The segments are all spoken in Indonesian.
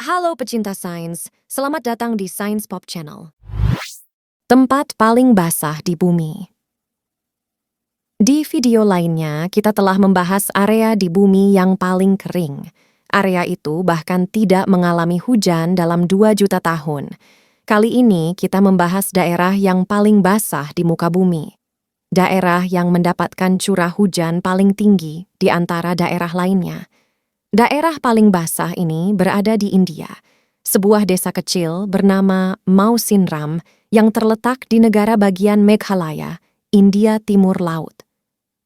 Halo pecinta sains, selamat datang di Science Pop Channel. Tempat paling basah di bumi. Di video lainnya, kita telah membahas area di bumi yang paling kering. Area itu bahkan tidak mengalami hujan dalam 2 juta tahun. Kali ini kita membahas daerah yang paling basah di muka bumi. Daerah yang mendapatkan curah hujan paling tinggi di antara daerah lainnya. Daerah paling basah ini berada di India, sebuah desa kecil bernama Mausinram yang terletak di negara bagian Meghalaya, India Timur Laut.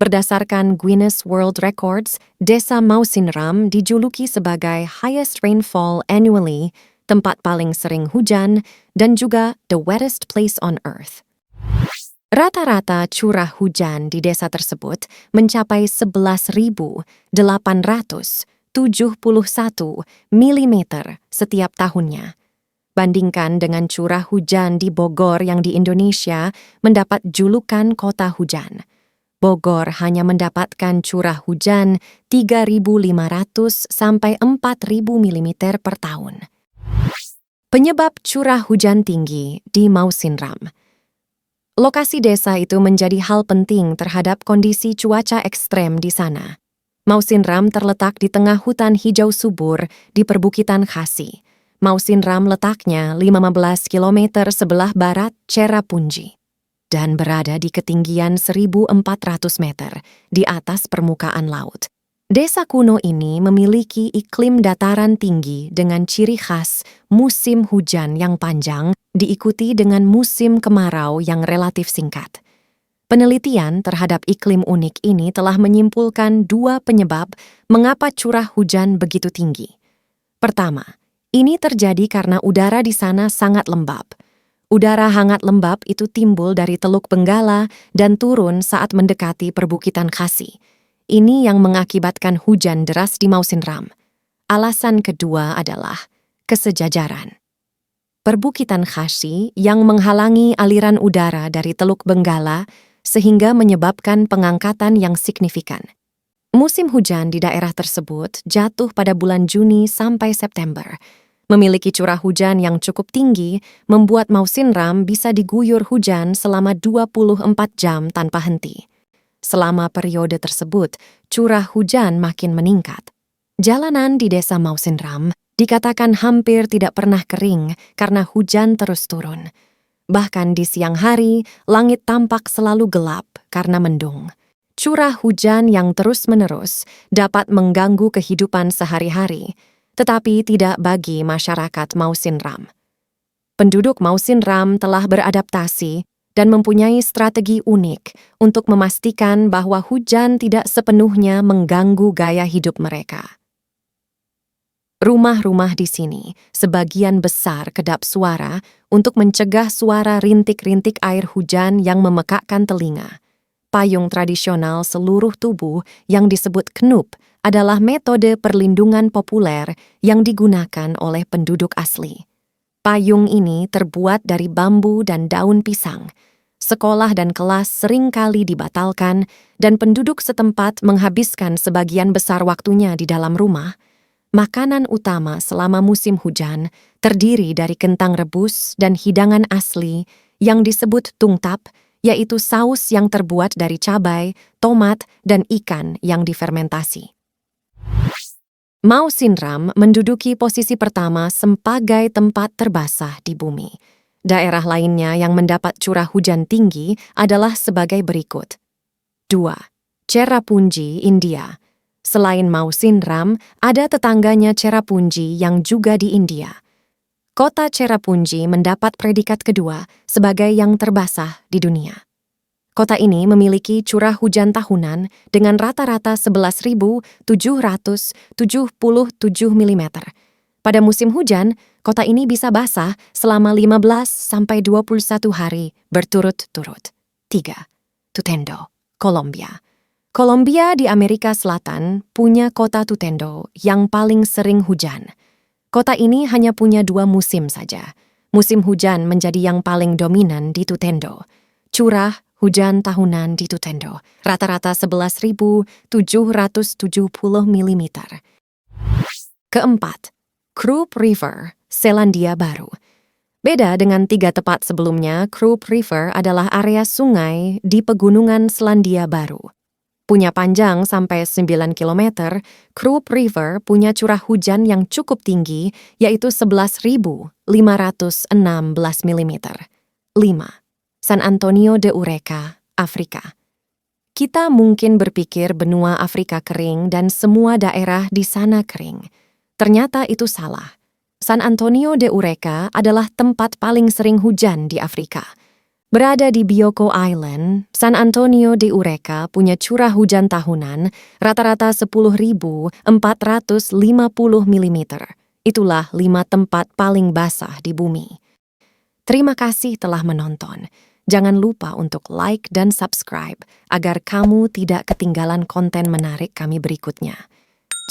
Berdasarkan Guinness World Records, desa Mausinram dijuluki sebagai highest rainfall annually, tempat paling sering hujan, dan juga the wettest place on earth. Rata-rata curah hujan di desa tersebut mencapai 11.871 mm setiap tahunnya. Bandingkan dengan curah hujan di Bogor yang di Indonesia mendapat julukan kota hujan. Bogor hanya mendapatkan curah hujan 3.500 sampai 4.000 mm per tahun. Penyebab curah hujan tinggi di Mausinram. Lokasi desa itu menjadi hal penting terhadap kondisi cuaca ekstrem di sana. Mausinram terletak di tengah hutan hijau subur di perbukitan Khasi. Mausinram letaknya 15 km sebelah barat Cherrapunji dan berada di ketinggian 1.400 meter di atas permukaan laut. Desa kuno ini memiliki iklim dataran tinggi dengan ciri khas musim hujan yang panjang diikuti dengan musim kemarau yang relatif singkat. Penelitian terhadap iklim unik ini telah menyimpulkan 2 penyebab mengapa curah hujan begitu tinggi. Pertama, ini terjadi karena udara di sana sangat lembab. Udara hangat lembab itu timbul dari Teluk Benggala dan turun saat mendekati perbukitan Khasi. Ini yang mengakibatkan hujan deras di Mausinram. Alasan kedua adalah kesejajaran. Perbukitan Khasi yang menghalangi aliran udara dari Teluk Benggala sehingga menyebabkan pengangkatan yang signifikan. Musim hujan di daerah tersebut jatuh pada bulan Juni sampai September. Memiliki curah hujan yang cukup tinggi membuat Mausinram bisa diguyur hujan selama 24 jam tanpa henti. Selama periode tersebut, curah hujan makin meningkat. Jalanan di desa Mausinram dikatakan hampir tidak pernah kering karena hujan terus turun. Bahkan di siang hari, langit tampak selalu gelap karena mendung. Curah hujan yang terus-menerus dapat mengganggu kehidupan sehari-hari, tetapi tidak bagi masyarakat Mausinram. Penduduk Mausinram telah beradaptasi dan mempunyai strategi unik untuk memastikan bahwa hujan tidak sepenuhnya mengganggu gaya hidup mereka. Rumah-rumah di sini sebagian besar kedap suara untuk mencegah suara rintik-rintik air hujan yang memekakkan telinga. Payung tradisional seluruh tubuh yang disebut knup adalah metode perlindungan populer yang digunakan oleh penduduk asli. Payung ini terbuat dari bambu dan daun pisang. Sekolah dan kelas seringkali dibatalkan dan penduduk setempat menghabiskan sebagian besar waktunya di dalam rumah. Makanan utama selama musim hujan terdiri dari kentang rebus dan hidangan asli yang disebut tungtap, yaitu saus yang terbuat dari cabai, tomat, dan ikan yang difermentasi. Mausinram menduduki posisi pertama sebagai tempat terbasah di bumi. Daerah lainnya yang mendapat curah hujan tinggi adalah sebagai berikut. 2. Cherrapunji, India. Selain Mausinram, ada tetangganya Cherrapunji yang juga di India. Kota Cherrapunji mendapat predikat kedua sebagai yang terbasah di dunia. Kota ini memiliki curah hujan tahunan dengan rata-rata 11.777 mm. Pada musim hujan, kota ini bisa basah selama 15 sampai 21 hari berturut-turut. 3. Tutendo, Kolombia. Kolombia di Amerika Selatan punya kota Tutendo yang paling sering hujan. Kota ini hanya punya 2 musim saja. Musim hujan menjadi yang paling dominan di Tutendo. Curah hujan tahunan di Tutendo rata-rata 11.770 mm. Keempat, Krupp River, Selandia Baru. Beda dengan 3 tempat sebelumnya, Krupp River adalah area sungai di pegunungan Selandia Baru. Punya panjang sampai 9 km, Krupp River punya curah hujan yang cukup tinggi, yaitu 11.516 mm. 5. San Antonio de Eureka, Afrika. Kita mungkin berpikir benua Afrika kering dan semua daerah di sana kering. Ternyata itu salah. San Antonio de Eureka adalah tempat paling sering hujan di Afrika. Berada di Bioko Island, San Antonio de Eureka punya curah hujan tahunan rata-rata 10.450 mm. Itulah 5 tempat paling basah di bumi. Terima kasih telah menonton. Jangan lupa untuk like dan subscribe agar kamu tidak ketinggalan konten menarik kami berikutnya.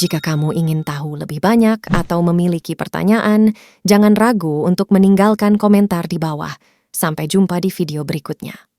Jika kamu ingin tahu lebih banyak atau memiliki pertanyaan, jangan ragu untuk meninggalkan komentar di bawah. Sampai jumpa di video berikutnya.